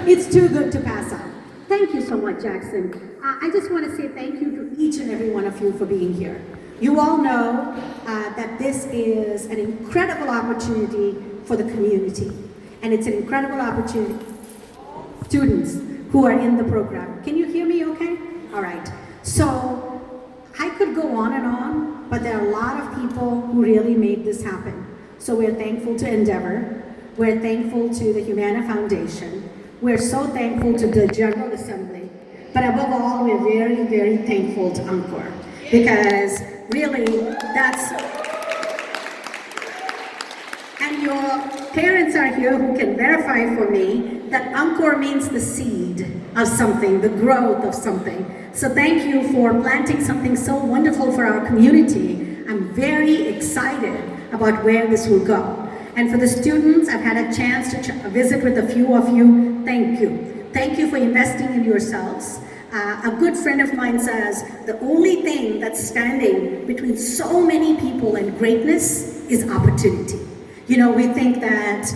It's too good to pass up. Thank you so much, Jackson. I just want to say thank you to each and every one of you for being here. You all know that this is an incredible opportunity for the community. And it's an incredible opportunity for students who are in the program. Can you hear me okay? All right. So I could go on, but there are a lot of people who really made this happen. So we're thankful to Endeavor. We're thankful to the Humana Foundation. We're so thankful to the General Assembly. But above all, we're very, very thankful to Ankur. Because really, that's... And your parents are here who can verify for me that Ankur means the seed of something, the growth of something. So thank you for planting something so wonderful for our community. I'm very excited about where this will go. And for the students, I've had a chance to visit with a few of you. Thank you. Thank you for investing in yourselves. A good friend of mine says, the only thing that's standing between so many people and greatness is opportunity. You know, we think that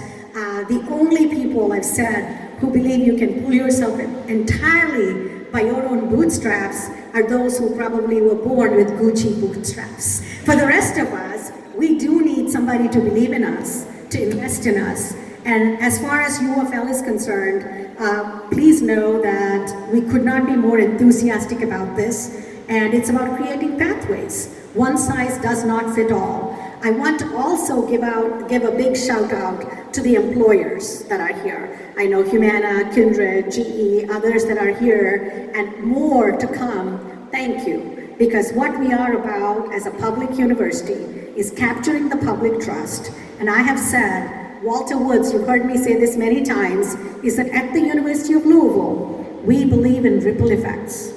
the only people, I've said, who believe you can pull yourself entirely by your own bootstraps are those who probably were born with Gucci bootstraps. For the rest of us, we do need somebody to believe in us, to invest in us. And as far as UFL is concerned, please know that we could not be more enthusiastic about this. And it's about creating pathways. One size does not fit all. I want to also give a big shout out to the employers that are here. I know Humana, Kindred, GE, others that are here, and more to come. Thank you. Because what we are about as a public university is capturing the public trust. And I have said, Walter Woods, you've heard me say this many times, is that at the University of Louisville, we believe in ripple effects.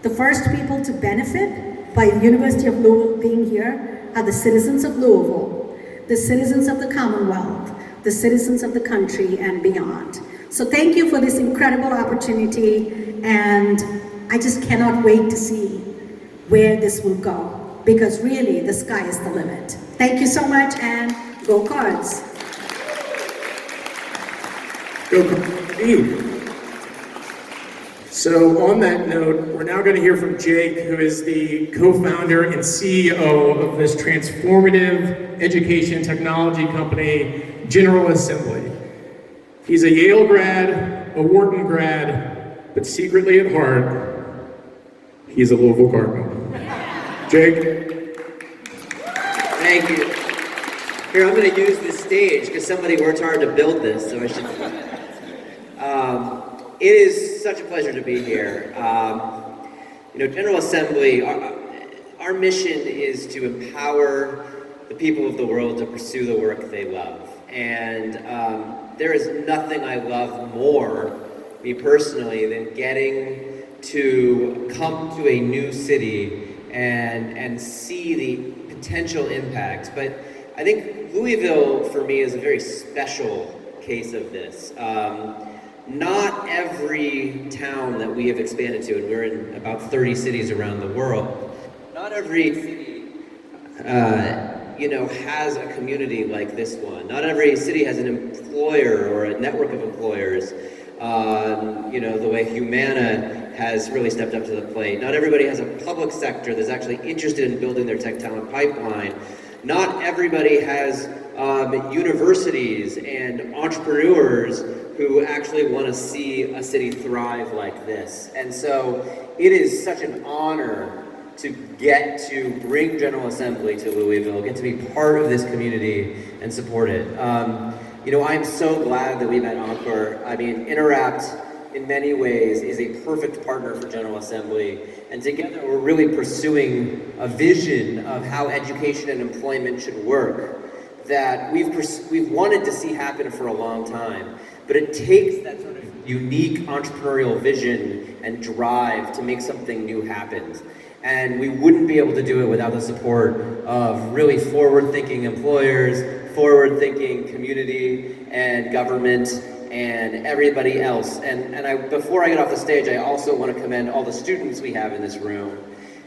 The first people to benefit by the University of Louisville being here are the citizens of Louisville, the citizens of the Commonwealth, the citizens of the country and beyond. So thank you for this incredible opportunity, and I just cannot wait to see where this will go, because really the sky is the limit. Thank you so much, and go Cards. Go Cards. So on that note, we're now going to hear from Jake, who is the co-founder and CEO of this transformative education technology company, General Assembly. He's a Yale grad, a Wharton grad, but secretly at heart, he's a Louisville Cardinal. Jake? Thank you. Here, I'm going to use this stage because somebody worked hard to build this, so I should... It is such a pleasure to be here. General Assembly, our mission is to empower the people of the world to pursue the work they love. And there is nothing I love more, me personally, than getting to come to a new city and see the potential impacts. But I think Louisville, for me, is a very special case of this. Not every town that we have expanded to, and we're in about 30 cities around the world, not every city, has a community like this one. Not every city has an employer or a network of employers, the way Humana has really stepped up to the plate. Not everybody has a public sector that's actually interested in building their tech talent pipeline. Not everybody has universities and entrepreneurs who actually want to see a city thrive like this. And so it is such an honor to get to bring General Assembly to Louisville, get to be part of this community and support it. I'm so glad that we met Ankur. I mean, Interapt in many ways is a perfect partner for General Assembly. And together we're really pursuing a vision of how education and employment should work that we've wanted to see happen for a long time. But it takes that sort of unique entrepreneurial vision and drive to make something new happen. And we wouldn't be able to do it without the support of really forward-thinking employers, forward-thinking community and government, and everybody else. And before I get off the stage, I also want to commend all the students we have in this room.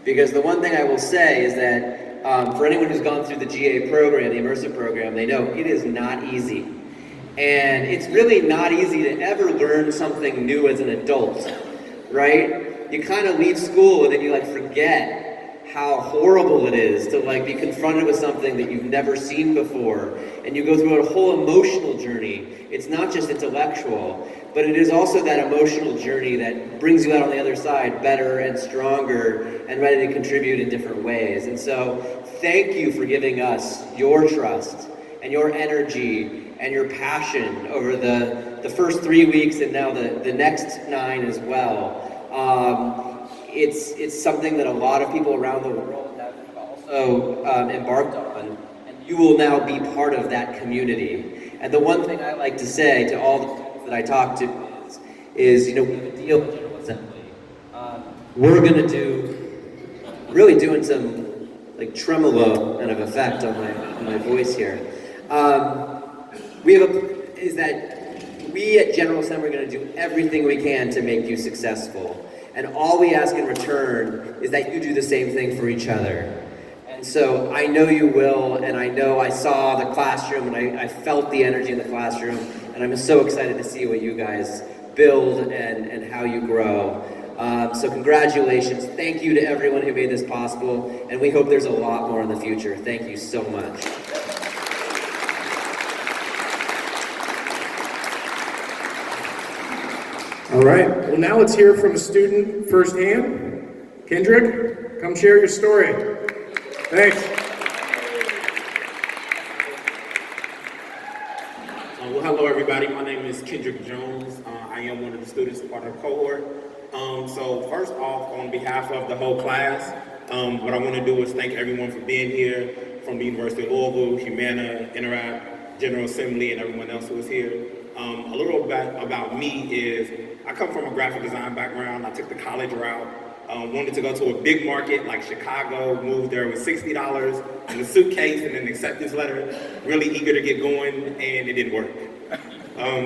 Because the one thing I will say is that for anyone who's gone through the GA program, the immersive program, they know it is not easy. And it's really not easy to ever learn something new as an adult, right? You kind of leave school and then you like forget how horrible it is to like be confronted with something that you've never seen before, and you go through a whole emotional journey. It's not just intellectual, but it is also that emotional journey that brings you out on the other side better and stronger and ready to contribute in different ways. And so thank you for giving us your trust and your energy and your passion over the first 3 weeks and now the next 9 as well. It's something that a lot of people around the world have also embarked on, and you will now be part of that community. And the one thing I like to say to all the people that I talk to is, you know, we have a deal with General Assembly. We're gonna really doing some like tremolo kind of effect on my voice here. We at General Assembly are gonna do everything we can to make you successful. And all we ask in return is that you do the same thing for each other. And so I know you will, and I know I saw the classroom, and I felt the energy in the classroom, and I'm so excited to see what you guys build and how you grow. So congratulations. Thank you to everyone who made this possible, and we hope there's a lot more in the future. Thank you so much. All right, well now let's hear from a student firsthand. Kendrick, come share your story. Thanks. Well, hello everybody, my name is Kendrick Jones. I am one of the students, part of the cohort. So first off, on behalf of the whole class, what I want to do is thank everyone for being here, from the University of Louisville, Humana, Interapt, General Assembly, and everyone else who is here. A little bit about me is, I come from a graphic design background. I took the college route, wanted to go to a big market like Chicago, moved there with $60 and a suitcase and an acceptance letter, really eager to get going, and it didn't work.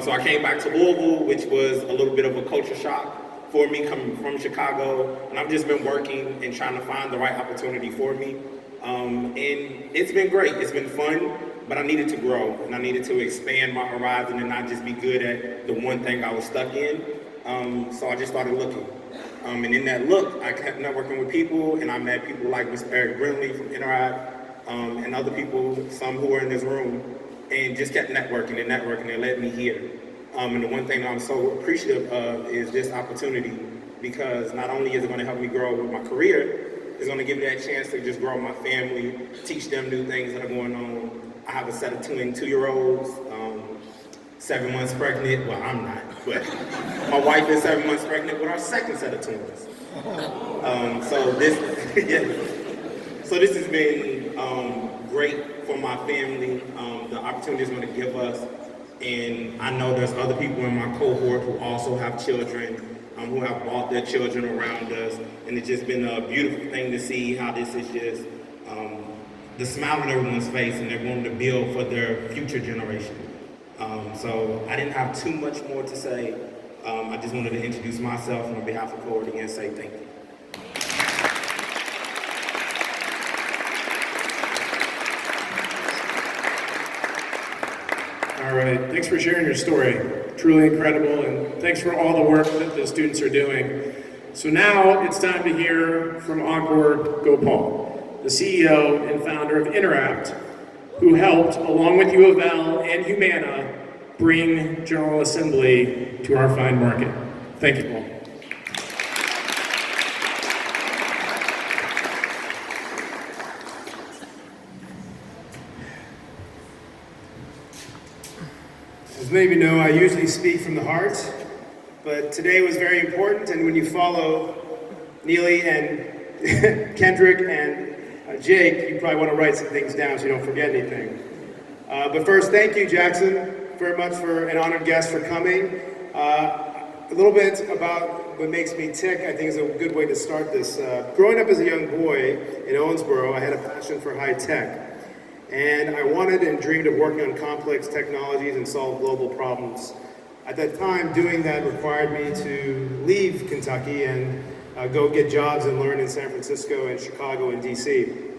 So I came back to Louisville, which was a little bit of a culture shock for me coming from Chicago, and I've just been working and trying to find the right opportunity for me. And it's been great, it's been fun, but I needed to grow, and I needed to expand my horizon and not just be good at the one thing I was stuck in. So I just started looking. And in that look, I kept networking with people, and I met people like Mr. Eric Brinley from Interact, and other people, some who were in this room, and just kept networking and networking, and led me here. And the one thing I'm so appreciative of is this opportunity, because not only is it gonna help me grow with my career, it's gonna give me that chance to just grow my family, teach them new things that are going on. I have a set of twin 2-year-olds, 7 months pregnant. Well, I'm not, but my wife is 7 months pregnant with our second set of twins. So this has been great for my family. The opportunity is going to give us, and I know there's other people in my cohort who also have children, who have brought their children around us, and it's just been a beautiful thing to see how this is just the smile on everyone's face, and they're wanting to build for their future generation. So I didn't have too much more to say. I just wanted to introduce myself on behalf of cohort and say thank you. All right, thanks for sharing your story. Truly incredible, and thanks for all the work that the students are doing. So now it's time to hear from Ankur Gopal, the CEO and founder of Interapt, who helped, along with U of L and Humana, bring General Assembly to our fine market. Thank you, Paul. As many of you know, I usually speak from the heart, but today was very important, and when you follow Neeli and Kendrick and Jake, you probably want to write some things down so you don't forget anything. But first, thank you, Jackson, very much for an honored guest for coming. A little bit about what makes me tick, I think is a good way to start this. Growing up as a young boy in Owensboro, I had a passion for high tech. And I wanted and dreamed of working on complex technologies and solve global problems. At that time, doing that required me to leave Kentucky and go get jobs and learn in San Francisco and Chicago and DC.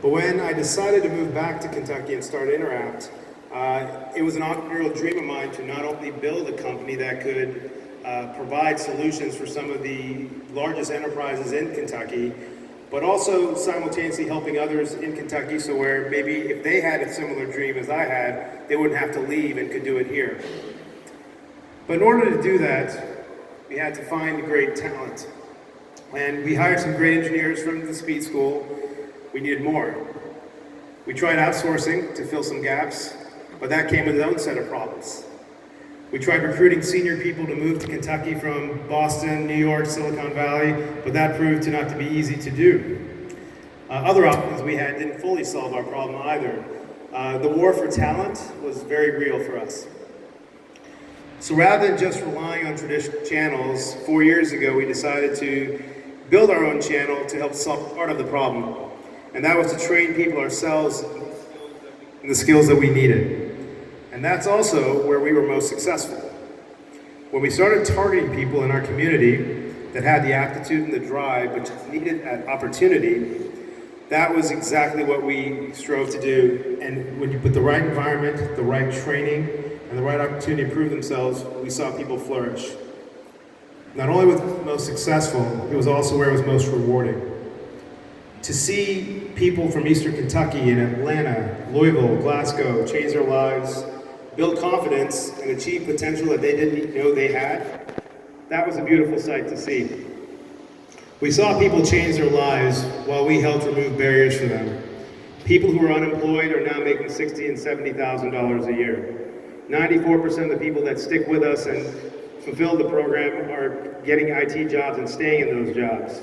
But when I decided to move back to Kentucky and start Interapt, It was an entrepreneurial dream of mine to not only build a company that could provide solutions for some of the largest enterprises in Kentucky, but also simultaneously helping others in Kentucky, so where maybe if they had a similar dream as I had, they wouldn't have to leave and could do it here. But in order to do that, we had to find great talent. And we hired some great engineers from the speed school. We needed more. We tried outsourcing to fill some gaps, but that came with its own set of problems. We tried recruiting senior people to move to Kentucky from Boston, New York, Silicon Valley, but that proved not to be easy to do. Other options we had didn't fully solve our problem either. The war for talent was very real for us. So rather than just relying on traditional channels, 4 years ago we decided to build our own channel to help solve part of the problem. And that was to train people ourselves in the skills that we needed. And that's also where we were most successful. When we started targeting people in our community that had the aptitude and the drive, which is needed at opportunity, that was exactly what we strove to do. And when you put the right environment, the right training, and the right opportunity to prove themselves, we saw people flourish. Not only was it most successful, it was also where it was most rewarding. To see people from Eastern Kentucky and Atlanta, Louisville, Glasgow change their lives, build confidence, and achieve potential that they didn't know they had, that was a beautiful sight to see. We saw people change their lives while we helped remove barriers for them. People who were unemployed are now making $60,000 and $70,000 a year. 94% of the people that stick with us and fulfill the program are getting IT jobs and staying in those jobs.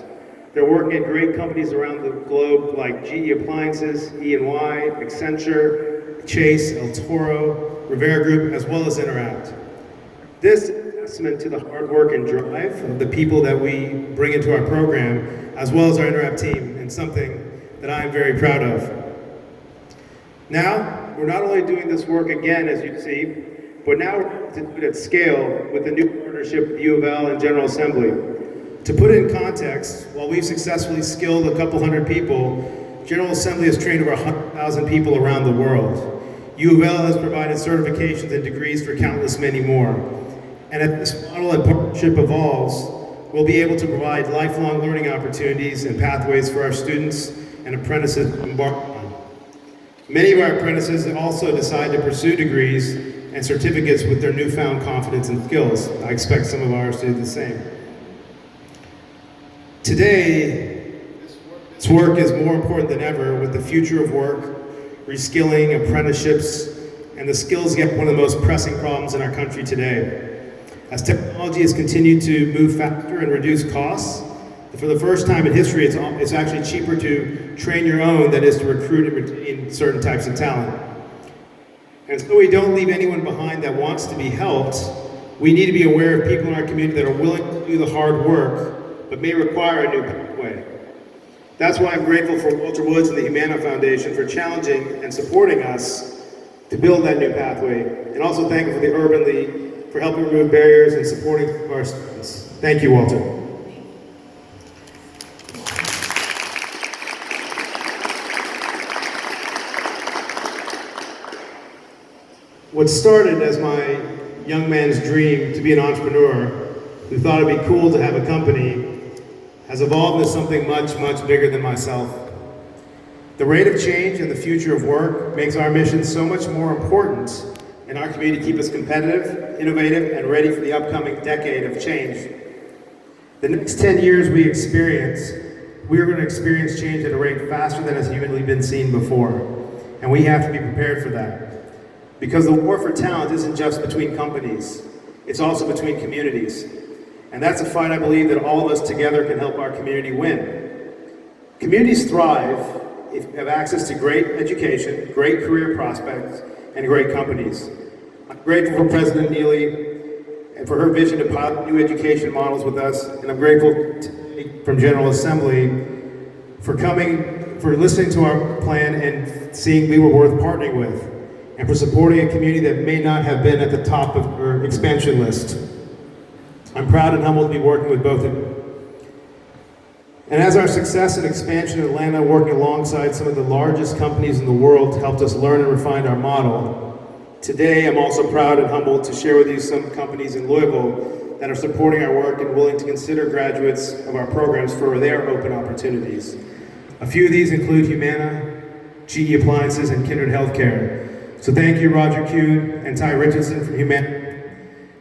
They're working at great companies around the globe like GE Appliances, E&Y, Accenture, Chase, El Toro, Rivera Group, as well as Interapt. This is a testament to the hard work and drive of the people that we bring into our program, as well as our Interapt team, and something that I am very proud of. Now, we're not only doing this work again, as you see, but now we're to do it at scale with a new partnership with U of L and General Assembly. To put it in context, while we've successfully skilled a couple hundred people, General Assembly has trained over 100,000 people around the world. U of L has provided certifications and degrees for countless many more. And as this model and partnership evolves, we'll be able to provide lifelong learning opportunities and pathways for our students and apprentices to embark on. Many of our apprentices also decide to pursue degrees and certificates with their newfound confidence and skills. I expect some of ours to do the same. Today, this work is more important than ever with the future of work, reskilling, apprenticeships, and the skills gap one of the most pressing problems in our country today. As technology has continued to move faster and reduce costs, for the first time in history, it's actually cheaper to train your own than it is to recruit and retain certain types of talent. And so we don't leave anyone behind that wants to be helped. We need to be aware of people in our community that are willing to do the hard work, but may require a new pathway. That's why I'm grateful for Walter Woods and the Humana Foundation for challenging and supporting us to build that new pathway, and also thankful for the Urban League for helping remove barriers and supporting our students. Thank you, Walter. What started as my young man's dream to be an entrepreneur who thought it'd be cool to have a company has evolved into something much, much bigger than myself. The rate of change and the future of work makes our mission so much more important in our community to keep us competitive, innovative, and ready for the upcoming decade of change. The next 10 years we are going to experience change at a rate faster than has humanly been seen before. And we have to be prepared for that. Because the war for talent isn't just between companies, it's also between communities. And that's a fight I believe that all of us together can help our community win. Communities thrive if you have access to great education, great career prospects, and great companies. I'm grateful for President Neeli and for her vision to pilot new education models with us, and I'm grateful from General Assembly for listening to our plan and seeing we were worth partnering with, and for supporting a community that may not have been at the top of our expansion list. I'm proud and humbled to be working with both of you. And as our success and expansion in Atlanta, working alongside some of the largest companies in the world, helped us learn and refine our model, Today, I'm also proud and humbled to share with you some companies in Louisville that are supporting our work and willing to consider graduates of our programs for their open opportunities. A few of these include Humana, GE Appliances, and Kindred Healthcare. So thank you, Roger Kuhn and Ty Richardson from Humana,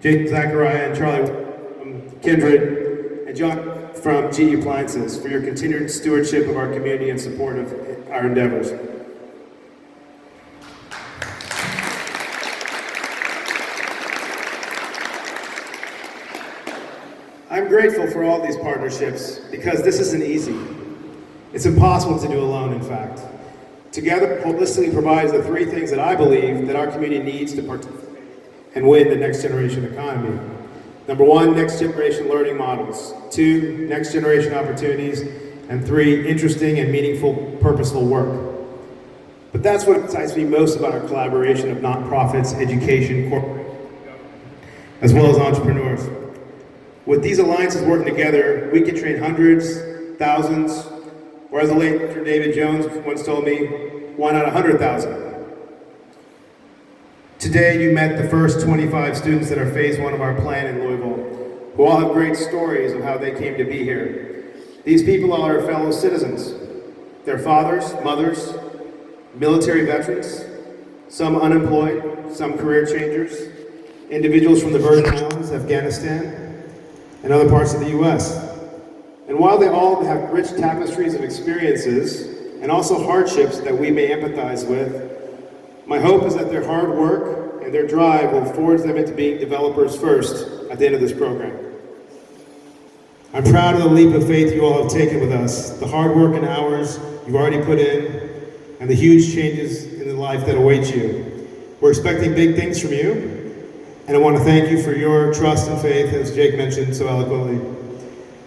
Jake Zachariah and Charlie from Kindred, and John from GE Appliances for your continued stewardship of our community and support of our endeavors. I'm grateful for all these partnerships because this isn't easy. It's impossible to do alone, in fact. Together, holistically provides the three things that I believe that our community needs to participate and win the next generation economy. Number one, next generation learning models. Two, next generation opportunities. And three, interesting and meaningful, purposeful work. But that's what excites me most about our collaboration of nonprofits, education, corporate, as well as entrepreneurs. With these alliances working together, we can train hundreds, thousands, or as the late Dr. David Jones once told me, why not 100,000? Today you met the first 25 students that are phase one of our plan in Louisville, who all have great stories of how they came to be here. These people are our fellow citizens. Their fathers, mothers, military veterans, some unemployed, some career changers, individuals from the Virgin Islands, Afghanistan, and other parts of the U.S. And while they all have rich tapestries of experiences and also hardships that we may empathize with, my hope is that their hard work and their drive will forge them into being developers first at the end of this program. I'm proud of the leap of faith you all have taken with us, the hard work and hours you've already put in, and the huge changes in the life that await you. We're expecting big things from you, and I want to thank you for your trust and faith, as Jake mentioned so eloquently.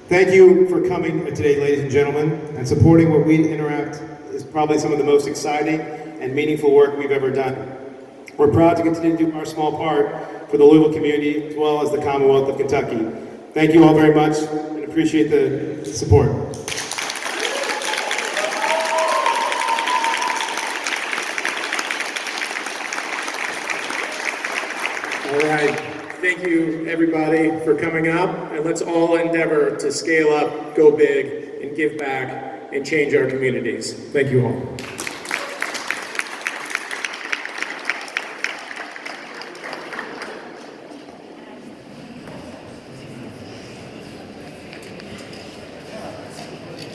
Thank you for coming today, ladies and gentlemen, and supporting what we at Interact is probably some of the most exciting and meaningful work we've ever done. We're proud to continue to do our small part for the Louisville community as well as the Commonwealth of Kentucky. Thank you all very much and appreciate the support. All right. Thank you, everybody, for coming up, and let's all endeavor to scale up, go big, and give back, and change our communities. Thank you all.